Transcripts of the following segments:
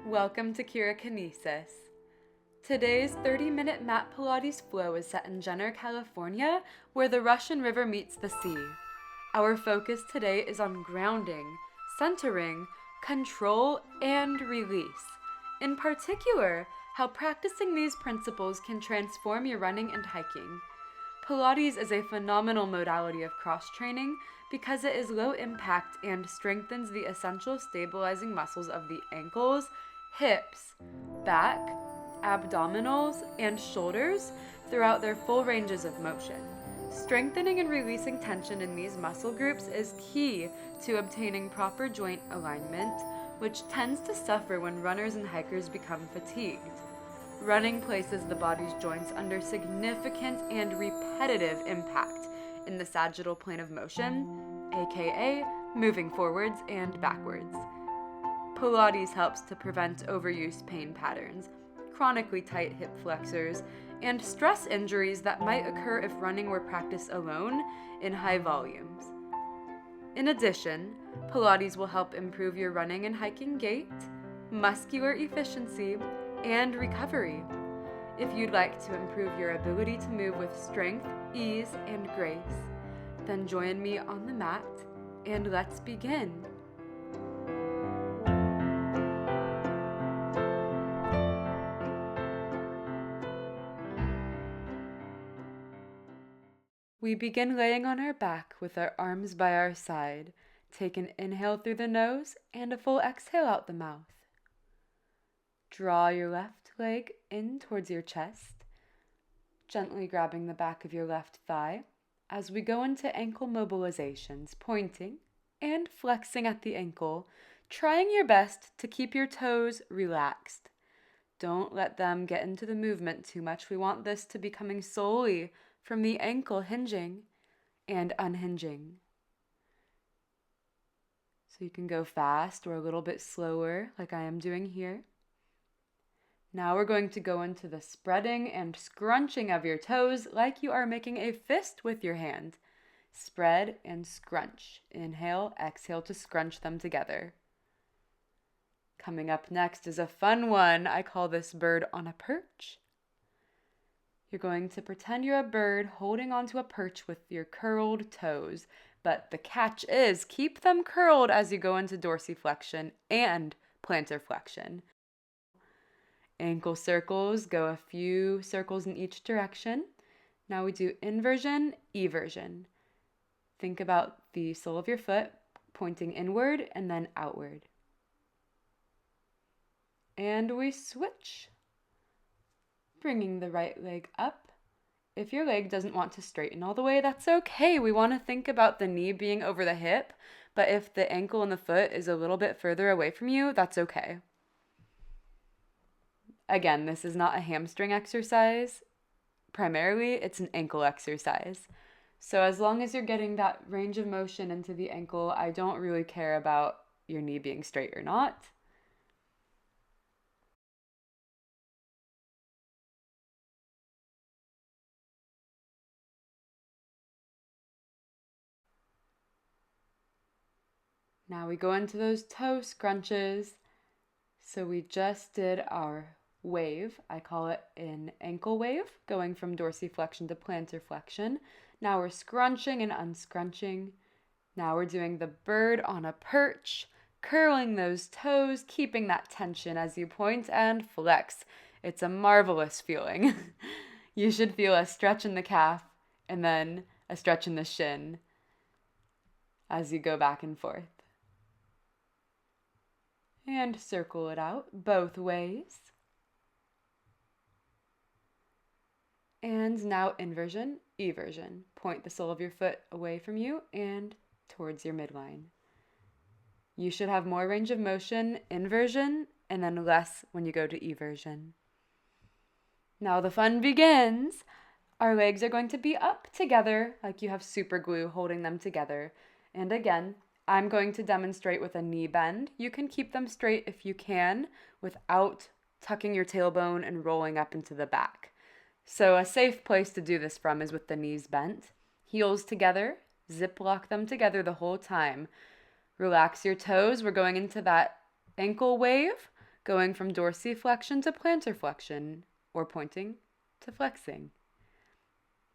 Welcome to Kinesis. Today's 30-minute mat Pilates Flow is set in Jenner, California, where the Russian River meets the sea. Our focus today is on grounding, centering, control, and release. In particular, how practicing these principles can transform your running and hiking. Pilates is a phenomenal modality of cross-training because it is low impact and strengthens the essential stabilizing muscles of the ankles, hips, back, abdominals, and shoulders throughout their full ranges of motion. Strengthening and releasing tension in these muscle groups is key to obtaining proper joint alignment, which tends to suffer when runners and hikers become fatigued. Running places the body's joints under significant and repetitive impact in the sagittal plane of motion, aka moving forwards and backwards. Pilates helps to prevent overuse pain patterns, chronically tight hip flexors, and stress injuries that might occur if running were practiced alone in high volumes. In addition, Pilates will help improve your running and hiking gait, muscular efficiency, and recovery. If you'd like to improve your ability to move with strength, ease, and grace, then join me on the mat and let's begin. We begin laying on our back with our arms by our side. Take an inhale through the nose and a full exhale out the mouth. Draw your left leg in towards your chest, gently grabbing the back of your left thigh as we go into ankle mobilizations, pointing and flexing at the ankle, trying your best to keep your toes relaxed. Don't let them get into the movement too much. We want this to be coming solely from the ankle hinging and unhinging. So you can go fast or a little bit slower like I am doing here. Now we're going to go into the spreading and scrunching of your toes like you are making a fist with your hand. Spread and scrunch. Inhale, exhale to scrunch them together. Coming up next is a fun one. I call this bird on a perch. You're going to pretend you're a bird holding onto a perch with your curled toes, but the catch is keep them curled as you go into dorsiflexion and plantar flexion. Ankle circles, go a few circles in each direction. Now we do inversion, eversion. Think about the sole of your foot pointing inward and then outward. And we switch. Bringing the right leg up. If your leg doesn't want to straighten all the way, that's okay. We want to think about the knee being over the hip, but if the ankle and the foot is a little bit further away from you, that's okay. Again, this is not a hamstring exercise. Primarily, it's an ankle exercise. So as long as you're getting that range of motion into the ankle, I don't really care about your knee being straight or not. Now we go into those toe scrunches. So we just did our wave. I call it an ankle wave, going from dorsiflexion to plantar flexion. Now we're scrunching and unscrunching. Now we're doing the bird on a perch, curling those toes, keeping that tension as you point and flex. It's a marvelous feeling. You should feel a stretch in the calf and then a stretch in the shin as you go back and forth. And circle it out both ways. And now inversion, eversion. Point the sole of your foot away from you and towards your midline. You should have more range of motion, inversion, and then less when you go to eversion. Now the fun begins. Our legs are going to be up together like you have super glue holding them together. And again, I'm going to demonstrate with a knee bend. You can keep them straight if you can without tucking your tailbone and rolling up into the back. So a safe place to do this from is with the knees bent. Heels together, zip lock them together the whole time. Relax your toes. We're going into that ankle wave, going from dorsiflexion to plantar flexion, or pointing to flexing.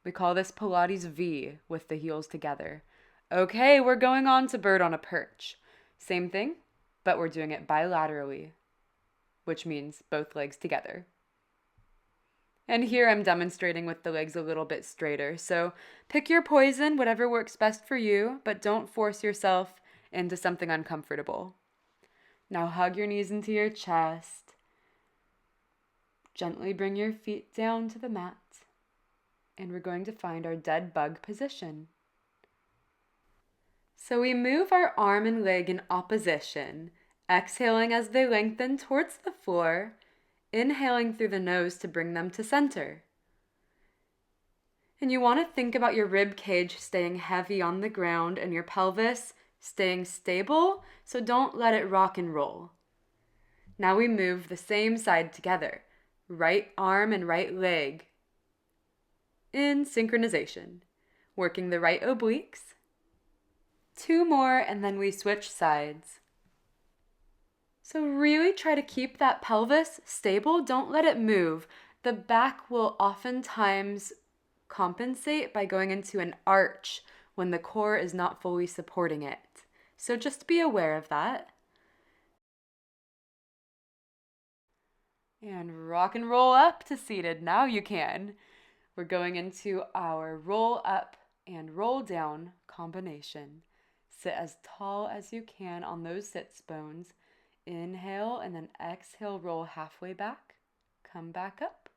We call this Pilates V with the heels together. Okay, we're going on to bird on a perch. Same thing, but we're doing it bilaterally, which means both legs together. And here I'm demonstrating with the legs a little bit straighter. So pick your poison, whatever works best for you, but don't force yourself into something uncomfortable. Now hug your knees into your chest. Gently bring your feet down to the mat. And we're going to find our dead bug position. So we move our arm and leg in opposition, exhaling as they lengthen towards the floor, inhaling through the nose to bring them to center. And you want to think about your rib cage staying heavy on the ground and your pelvis staying stable, so don't let it rock and roll. Now we move the same side together, right arm and right leg in synchronization, working the right obliques. 2 more and then we switch sides. So really try to keep that pelvis stable. Don't let it move. The back will oftentimes compensate by going into an arch when the core is not fully supporting it. So just be aware of that. And rock and roll up to seated. Now you can. We're going into our roll up and roll down combination. Sit as tall as you can on those sits bones. Inhale and then exhale, roll halfway back. Come back up.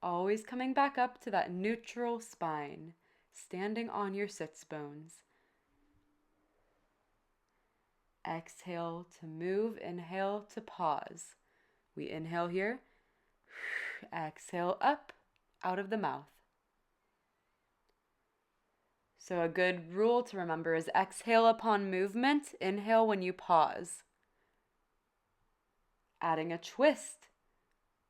Always coming back up to that neutral spine, standing on your sits bones. Exhale to move, inhale to pause. We inhale here, exhale up, out of the mouth. So a good rule to remember is exhale upon movement, inhale when you pause. Adding a twist,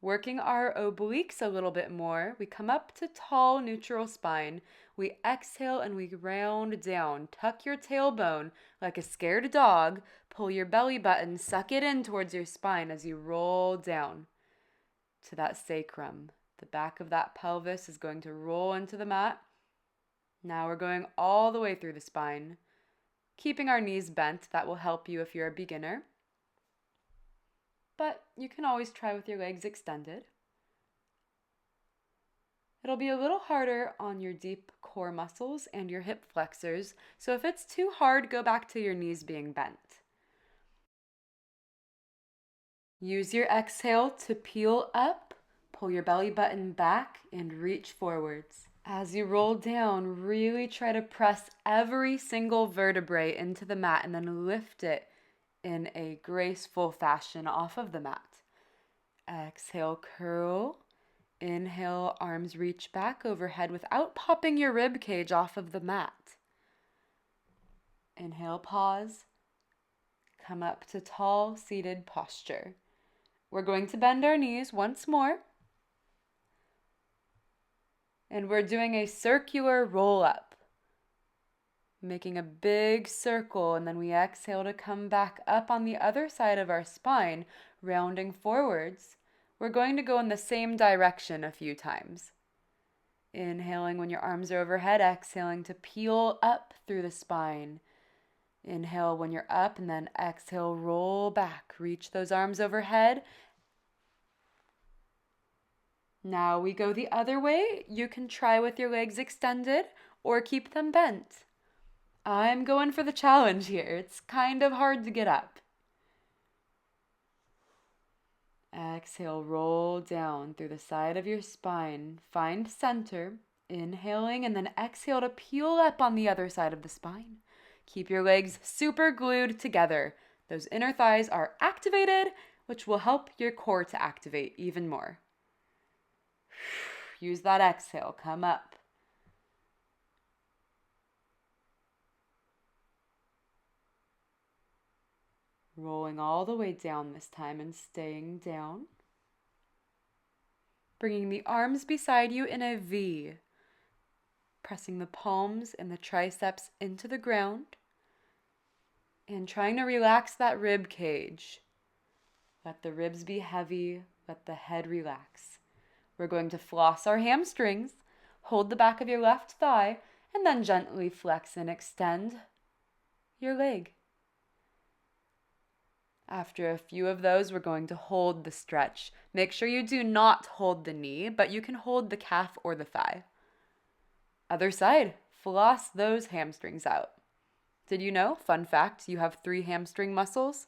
working our obliques a little bit more. We come up to tall neutral spine. We exhale and we round down. Tuck your tailbone like a scared dog. Pull your belly button, suck it in towards your spine as you roll down to that sacrum. The back of that pelvis is going to roll into the mat. Now we're going all the way through the spine, keeping our knees bent. That will help you if you're a beginner. But you can always try with your legs extended. It'll be a little harder on your deep core muscles and your hip flexors, so if it's too hard, go back to your knees being bent. Use your exhale to peel up, pull your belly button back, and reach forwards. As you roll down, really try to press every single vertebrae into the mat and then lift it in a graceful fashion off of the mat. Exhale, curl. Inhale, arms reach back overhead without popping your rib cage off of the mat. Inhale, pause. Come up to tall seated posture. We're going to bend our knees once more. And we're doing a circular roll up. Making a big circle, and then we exhale to come back up on the other side of our spine, rounding forwards. We're going to go in the same direction a few times. Inhaling when your arms are overhead, exhaling to peel up through the spine. Inhale when you're up, and then exhale, roll back. Reach those arms overhead. Now we go the other way. You can try with your legs extended or keep them bent. I'm going for the challenge here. It's kind of hard to get up. Exhale, roll down through the side of your spine. Find center. Inhaling and then exhale to peel up on the other side of the spine. Keep your legs super glued together. Those inner thighs are activated, which will help your core to activate even more. Use that exhale. Come up. Rolling all the way down this time and staying down. Bringing the arms beside you in a V. Pressing the palms and the triceps into the ground. And trying to relax that rib cage. Let the ribs be heavy. Let the head relax. We're going to floss our hamstrings, hold the back of your left thigh, and then gently flex and extend your leg. After a few of those, we're going to hold the stretch. Make sure you do not hold the knee, but you can hold the calf or the thigh. Other side, floss those hamstrings out. Did you know, fun fact, you have 3 hamstring muscles?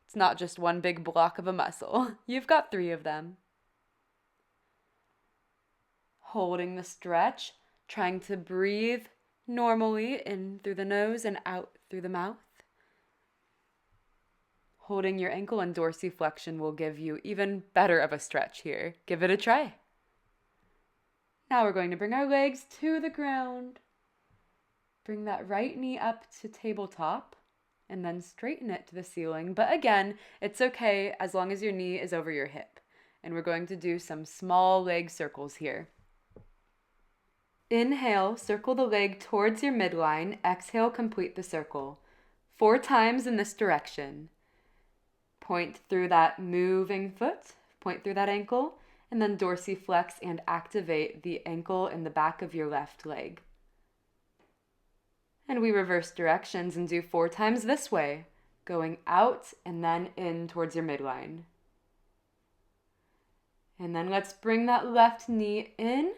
It's not just one big block of a muscle. You've got 3 of them. Holding the stretch, trying to breathe normally in through the nose and out through the mouth. Holding your ankle and dorsiflexion will give you even better of a stretch here. Give it a try. Now we're going to bring our legs to the ground. Bring that right knee up to tabletop and then straighten it to the ceiling. But again, it's okay as long as your knee is over your hip. And we're going to do some small leg circles here. Inhale, circle the leg towards your midline. Exhale, complete the circle. 4 times in this direction. Point through that moving foot, point through that ankle, and then dorsiflex and activate the ankle in the back of your left leg. And we reverse directions and do 4 times this way, going out and then in towards your midline. And then let's bring that left knee in,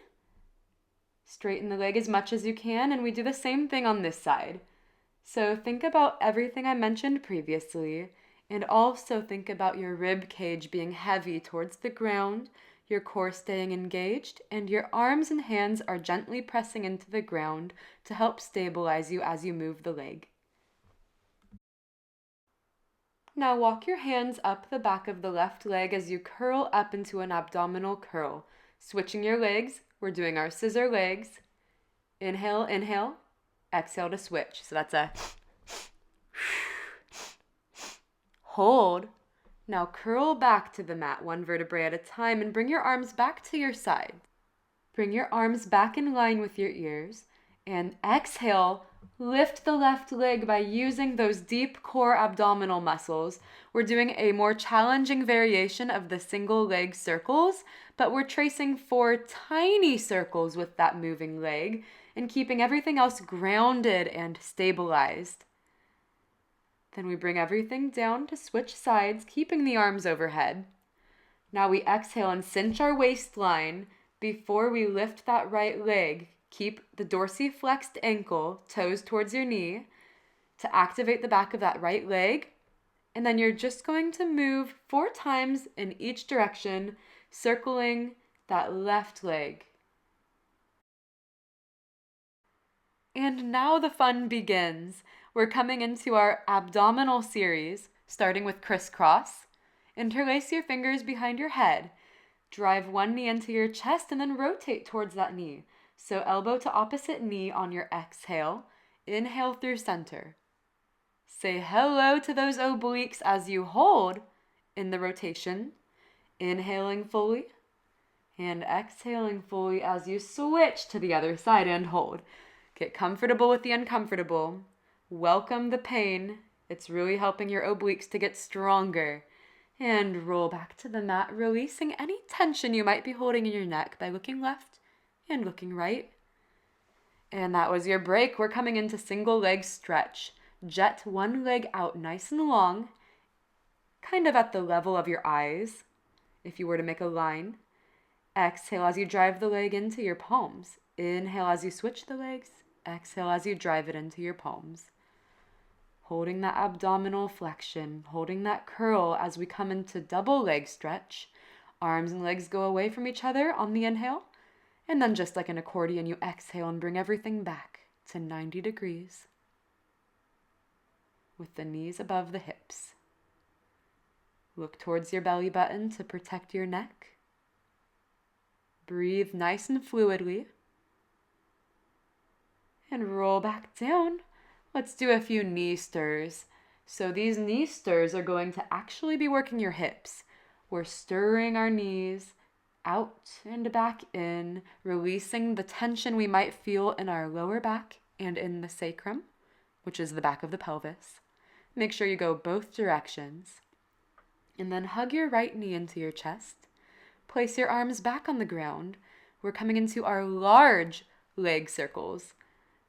straighten the leg as much as you can, and we do the same thing on this side. So think about everything I mentioned previously. And also think about your rib cage being heavy towards the ground, your core staying engaged, and your arms and hands are gently pressing into the ground to help stabilize you as you move the leg. Now walk your hands up the back of the left leg as you curl up into an abdominal curl. Switching your legs, we're doing our scissor legs. Inhale, inhale, exhale to switch. So that's a hold. Now curl back to the mat 1 vertebrae at a time and bring your arms back to your side. Bring your arms back in line with your ears and exhale, lift the left leg by using those deep core abdominal muscles. We're doing a more challenging variation of the single leg circles, but we're tracing 4 tiny circles with that moving leg and keeping everything else grounded and stabilized. Then we bring everything down to switch sides, keeping the arms overhead. Now we exhale and cinch our waistline before we lift that right leg. Keep the dorsiflexed ankle, toes towards your knee, to activate the back of that right leg. And then you're just going to move 4 times in each direction, circling that left leg. And now the fun begins. We're coming into our abdominal series, starting with crisscross. Interlace your fingers behind your head. Drive one knee into your chest and then rotate towards that knee. So elbow to opposite knee on your exhale. Inhale through center. Say hello to those obliques as you hold in the rotation. Inhaling fully and exhaling fully as you switch to the other side and hold. Get comfortable with the uncomfortable. Welcome the pain. It's really helping your obliques to get stronger. And roll back to the mat, releasing any tension you might be holding in your neck by looking left and looking right. And that was your break. We're coming into single leg stretch. Jet one leg out nice and long, kind of at the level of your eyes, if you were to make a line. Exhale as you drive the leg into your palms. Inhale as you switch the legs. Exhale as you drive it into your palms. Holding that abdominal flexion, holding that curl as we come into double leg stretch. Arms and legs go away from each other on the inhale. And then just like an accordion, you exhale and bring everything back to 90 degrees. With the knees above the hips. Look towards your belly button to protect your neck. Breathe nice and fluidly. And roll back down. Let's do a few knee stirs. So these knee stirs are going to actually be working your hips. We're stirring our knees out and back in, releasing the tension we might feel in our lower back and in the sacrum, which is the back of the pelvis. Make sure you go both directions. And then hug your right knee into your chest. Place your arms back on the ground. We're coming into our large leg circles.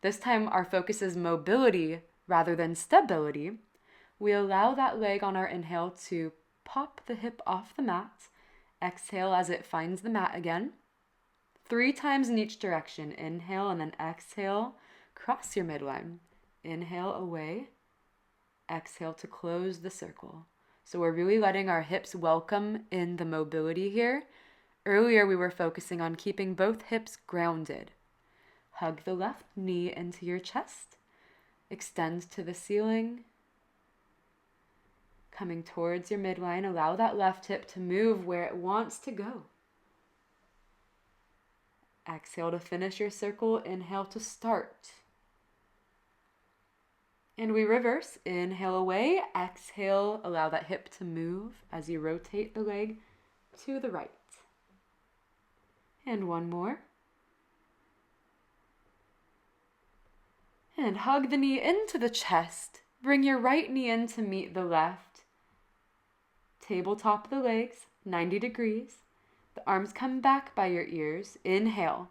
This time our focus is mobility rather than stability. We allow that leg on our inhale to pop the hip off the mat. Exhale as it finds the mat again. 3 times in each direction. Inhale and then exhale. Cross your midline. Inhale away. Exhale to close the circle. So we're really letting our hips welcome in the mobility here. Earlier we were focusing on keeping both hips grounded. Hug the left knee into your chest. Extend to the ceiling. Coming towards your midline, allow that left hip to move where it wants to go. Exhale to finish your circle. Inhale to start. And we reverse. Inhale away. Exhale. Allow that hip to move as you rotate the leg to the right. And one more. And hug the knee into the chest. Bring your right knee in to meet the left. Tabletop the legs, 90 degrees. The arms come back by your ears. Inhale.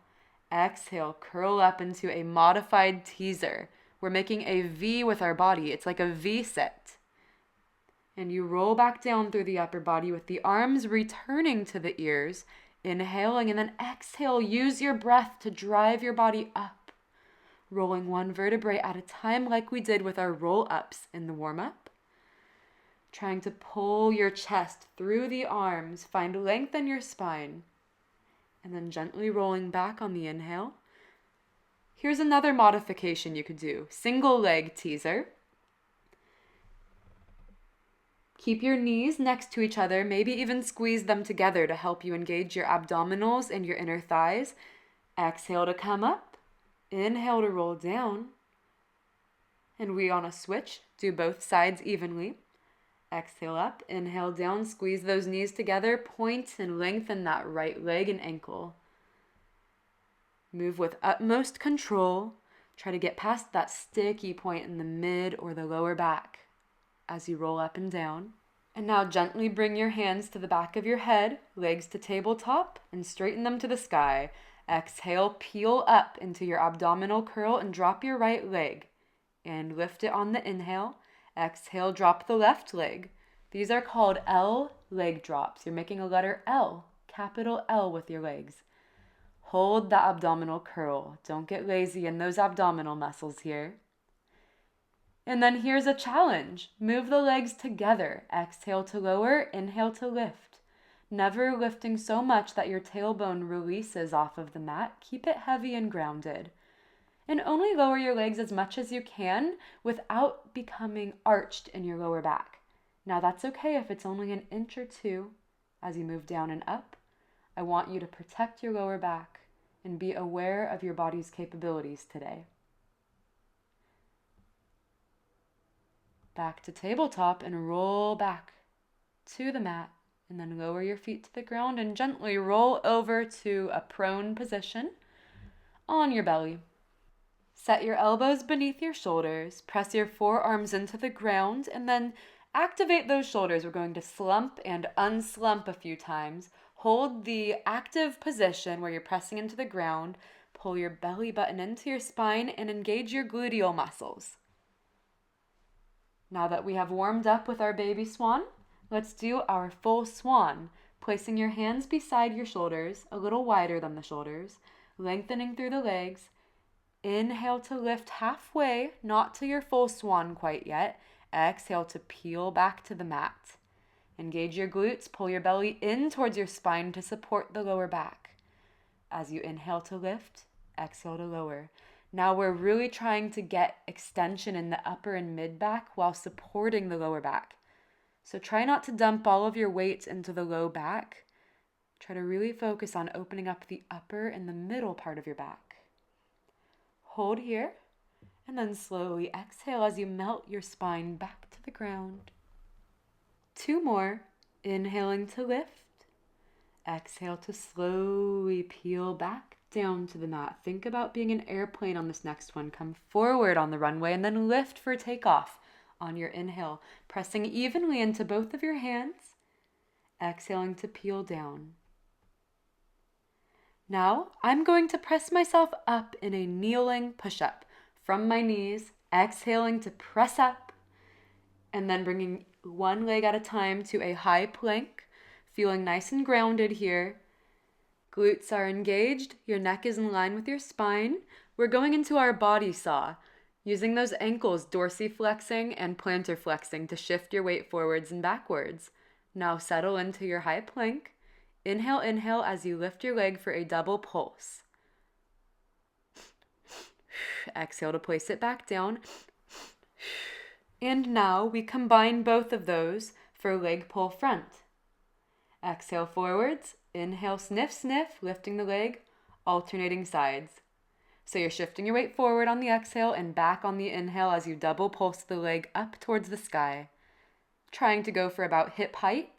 Exhale. Curl up into a modified teaser. We're making a V with our body. It's like a V set. And you roll back down through the upper body with the arms returning to the ears. Inhaling and then exhale. Use your breath to drive your body up. Rolling one vertebrae at a time like we did with our roll-ups in the warm-up. Trying to pull your chest through the arms. Find length in your spine. And then gently rolling back on the inhale. Here's another modification you could do. Single leg teaser. Keep your knees next to each other. Maybe even squeeze them together to help you engage your abdominals and your inner thighs. Exhale to come up. Inhale to roll down. And we on a switch, do both sides evenly. Exhale up, inhale down, squeeze those knees together, point and lengthen that right leg and ankle. Move with utmost control. Try to get past that sticky point in the mid or the lower back as you roll up and down. And now gently bring your hands to the back of your head, legs to tabletop, and straighten them to the sky. Exhale, peel up into your abdominal curl and drop your right leg. And lift it on the inhale. Exhale, drop the left leg. These are called L leg drops. You're making a letter L, capital L with your legs. Hold the abdominal curl. Don't get lazy in those abdominal muscles here. And then here's a challenge. Move the legs together. Exhale to lower, inhale to lift. Never lifting so much that your tailbone releases off of the mat. Keep it heavy and grounded. And only lower your legs as much as you can without becoming arched in your lower back. Now that's okay if it's only an inch or two as you move down and up. I want you to protect your lower back and be aware of your body's capabilities today. Back to tabletop and roll back to the mat and then lower your feet to the ground and gently roll over to a prone position on your belly. Set your elbows beneath your shoulders, press your forearms into the ground, and then activate those shoulders. We're going to slump and unslump a few times. Hold the active position where you're pressing into the ground. Pull your belly button into your spine and engage your gluteal muscles. Now that we have warmed up with our baby swan, let's do our full swan. Placing your hands beside your shoulders, a little wider than the shoulders, lengthening through the legs. Inhale to lift halfway, not to your full swan quite yet. Exhale to peel back to the mat. Engage your glutes, pull your belly in towards your spine to support the lower back. As you inhale to lift, exhale to lower. Now we're really trying to get extension in the upper and mid back while supporting the lower back. So try not to dump all of your weight into the low back. Try to really focus on opening up the upper and the middle part of your back. Hold here, and then slowly exhale as you melt your spine back to the ground. 2 more. Inhaling to lift. Exhale to slowly peel back down to the mat. Think about being an airplane on this next one. Come forward on the runway and then lift for takeoff on your inhale. Pressing evenly into both of your hands. exhaling to peel down. Now, I'm going to press myself up in a kneeling push-up from my knees, exhaling to press up, and then bringing one leg at a time to a high plank, feeling nice and grounded here. Glutes are engaged, your neck is in line with your spine. We're going into our body saw, using those ankles dorsiflexing and plantar flexing to shift your weight forwards and backwards. Now settle into your high plank. Inhale, inhale as you lift your leg for a double pulse. Exhale to place it back down. And now we combine both of those for leg pull front. Exhale forwards, inhale, sniff, sniff, lifting the leg, alternating sides. So you're shifting your weight forward on the exhale and back on the inhale as you double pulse the leg up towards the sky. Trying to go for about hip height.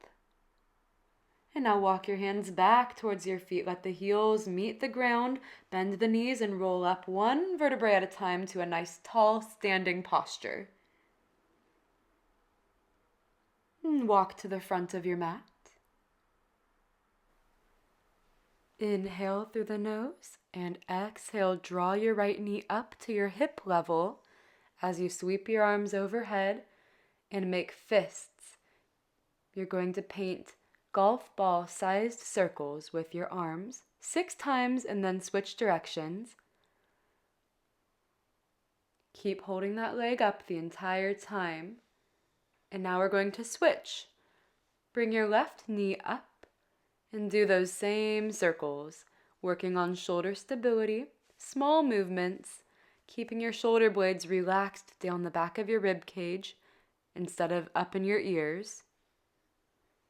And now walk your hands back towards your feet. Let the heels meet the ground, bend the knees, and roll up one vertebrae at a time to a nice tall standing posture. And walk to the front of your mat. Inhale through the nose and exhale, draw your right knee up to your hip level as you sweep your arms overhead and make fists. You're going to paint golf ball sized circles with your arms 6 times and then switch directions. Keep holding that leg up the entire time. And now we're going to switch. Bring your left knee up and do those same circles, working on shoulder stability, small movements, keeping your shoulder blades relaxed down the back of your rib cage instead of up in your ears.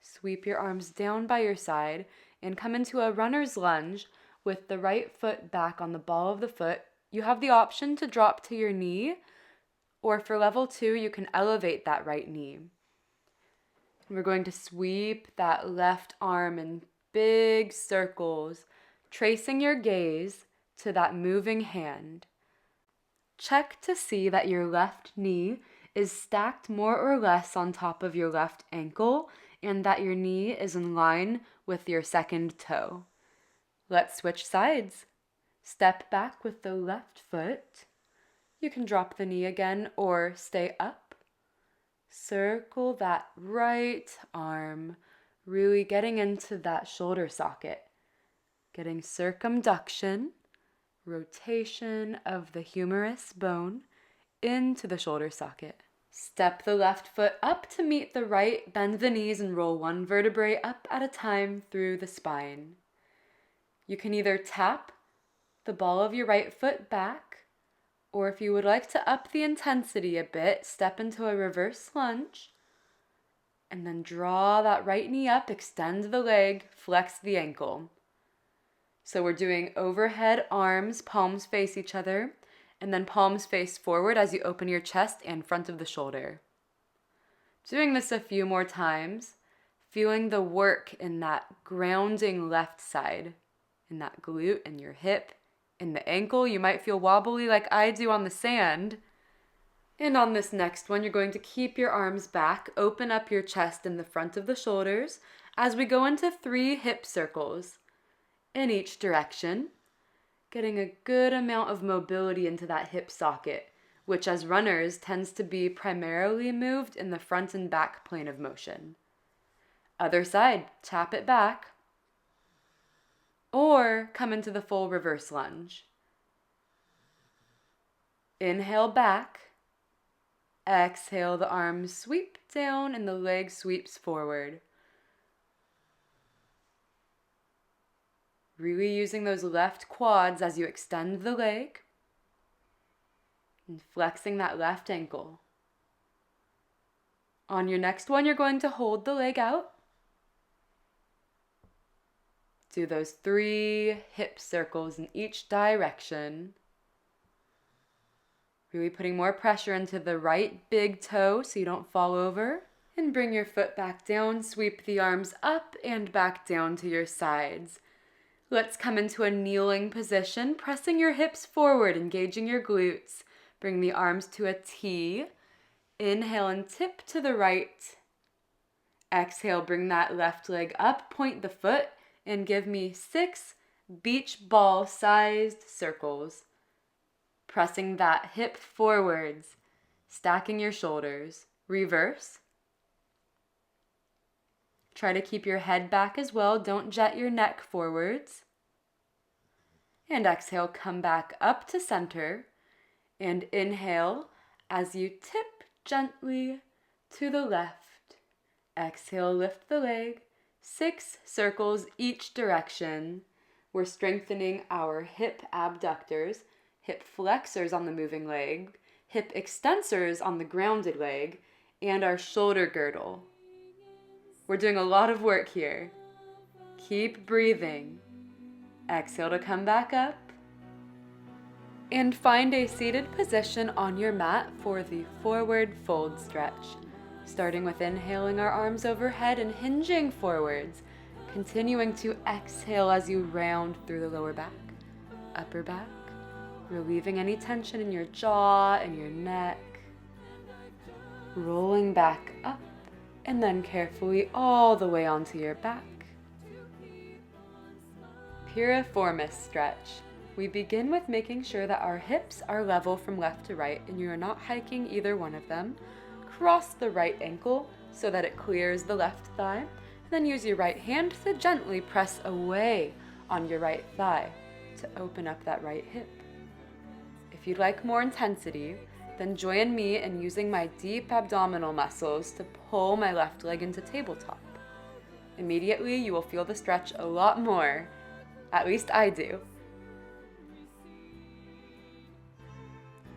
Sweep your arms down by your side and come into a runner's lunge with the right foot back on the ball of the foot. You have the option to drop to your knee, or for level 2, you can elevate that right knee. We're going to sweep that left arm in big circles, tracing your gaze to that moving hand. Check to see that your left knee is stacked more or less on top of your left ankle and that your knee is in line with your second toe. Let's switch sides. Step back with the left foot. You can drop the knee again or stay up. Circle that right arm, really getting into that shoulder socket. Getting circumduction, rotation of the humerus bone into the shoulder socket. Step the left foot up to meet the right, bend the knees and roll one vertebrae up at a time through the spine. You can either tap the ball of your right foot back, or if you would like to up the intensity a bit, step into a reverse lunge, and then draw that right knee up, extend the leg, flex the ankle. So we're doing overhead arms, palms face each other, and then palms face forward as you open your chest and front of the shoulder. Doing this a few more times, feeling the work in that grounding left side, in that glute and your hip, in the ankle. You might feel wobbly like I do on the sand. And on this next one, you're going to keep your arms back, open up your chest in the front of the shoulders as we go into 3 hip circles in each direction. Getting a good amount of mobility into that hip socket, which as runners tends to be primarily moved in the front and back plane of motion. Other side, tap it back, or come into the full reverse lunge. Inhale back, exhale, the arms sweep down and the leg sweeps forward. Really using those left quads as you extend the leg and flexing that left ankle. On your next one, you're going to hold the leg out. Do those 3 hip circles in each direction. Really putting more pressure into the right big toe so you don't fall over. And bring your foot back down, sweep the arms up and back down to your sides. Let's come into a kneeling position, pressing your hips forward, engaging your glutes. Bring the arms to a T. Inhale and tip to the right. Exhale, bring that left leg up, point the foot, and give me 6 beach ball sized circles. Pressing that hip forwards, stacking your shoulders. Reverse. Try to keep your head back as well. Don't jet your neck forwards. And exhale, come back up to center. And inhale as you tip gently to the left. Exhale, lift the leg. 6 circles each direction. We're strengthening our hip abductors, hip flexors on the moving leg, hip extensors on the grounded leg, and our shoulder girdle. We're doing a lot of work here. Keep breathing. Exhale to come back up. And find a seated position on your mat for the forward fold stretch. Starting with inhaling our arms overhead and hinging forwards. Continuing to exhale as you round through the lower back, upper back, relieving any tension in your jaw and your neck. Rolling back up and then carefully all the way onto your back. Piriformis stretch. We begin with making sure that our hips are level from left to right and you are not hiking either one of them. Cross the right ankle so that it clears the left thigh. Then use your right hand to gently press away on your right thigh to open up that right hip. If you'd like more intensity, then join me in using my deep abdominal muscles to pull my left leg into tabletop. Immediately, you will feel the stretch a lot more. At least I do.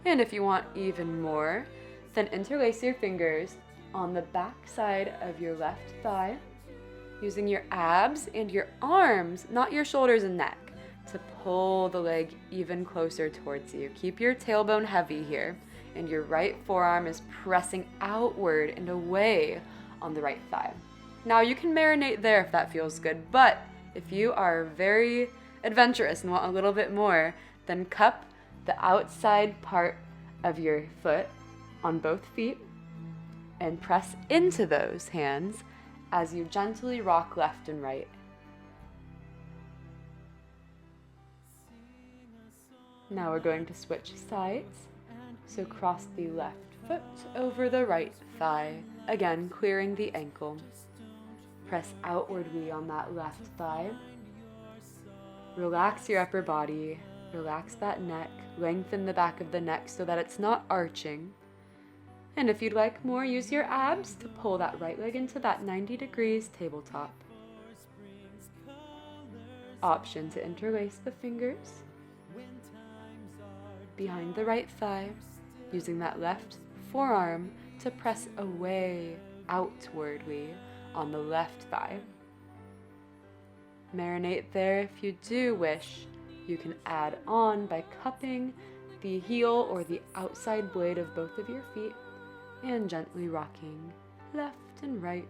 And if you want even more, then interlace your fingers on the back side of your left thigh, using your abs and your arms, not your shoulders and neck, to pull the leg even closer towards you. Keep your tailbone heavy here, and your right forearm is pressing outward and away on the right thigh. Now you can marinate there if that feels good, but if you are very adventurous and want a little bit more, then cup the outside part of your foot on both feet and press into those hands as you gently rock left and right. Now we're going to switch sides. So cross the left foot over the right thigh, again clearing the ankle. Press outwardly on that left thigh. Relax your upper body, relax that neck, lengthen the back of the neck so that it's not arching. And if you'd like more, use your abs to pull that right leg into that 90 degrees tabletop. Option to interlace the fingers behind the right thigh, using that left forearm to press away outwardly on the left thigh. Marinate there if you do wish. You can add on by cupping the heel or the outside blade of both of your feet and gently rocking left and right.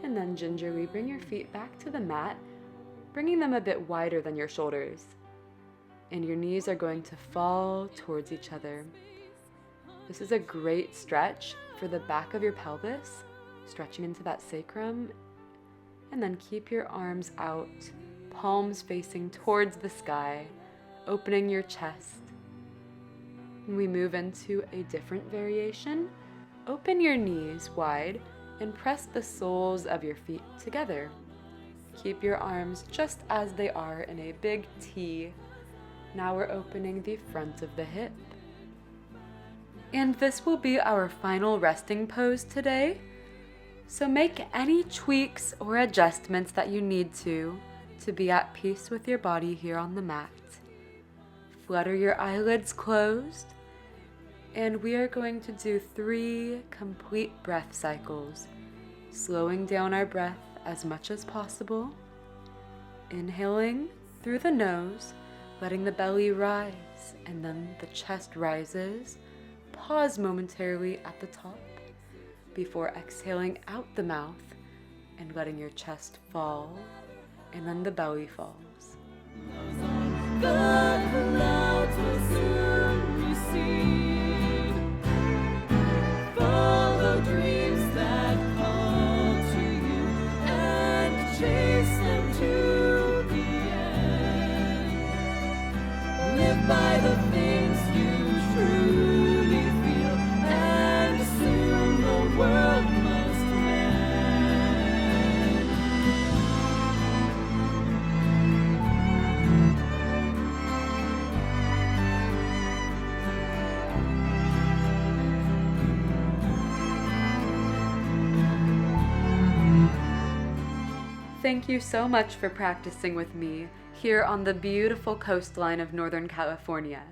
And then gingerly bring your feet back to the mat, bringing them a bit wider than your shoulders. And your knees are going to fall towards each other. This is a great stretch for the back of your pelvis, stretching into that sacrum. And then keep your arms out, palms facing towards the sky, opening your chest. And we move into a different variation. Open your knees wide and press the soles of your feet together. Keep your arms just as they are in a big T. Now we're opening the front of the hip. And this will be our final resting pose today. So make any tweaks or adjustments that you need to be at peace with your body here on the mat. Flutter your eyelids closed, and we are going to do 3 complete breath cycles, slowing down our breath as much as possible. Inhaling through the nose, letting the belly rise, and then the chest rises. Pause momentarily at the top before exhaling out the mouth and letting your chest fall, and then the belly falls. Thank you so much for practicing with me here on the beautiful coastline of Northern California.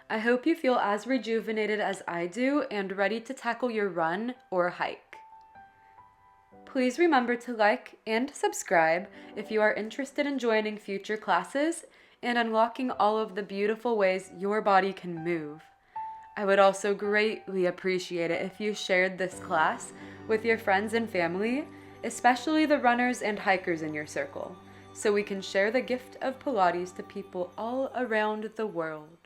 I hope you feel as rejuvenated as I do and ready to tackle your run or hike. Please remember to like and subscribe if you are interested in joining future classes and unlocking all of the beautiful ways your body can move. I would also greatly appreciate it if you shared this class with your friends and family, especially the runners and hikers in your circle, so we can share the gift of Pilates to people all around the world.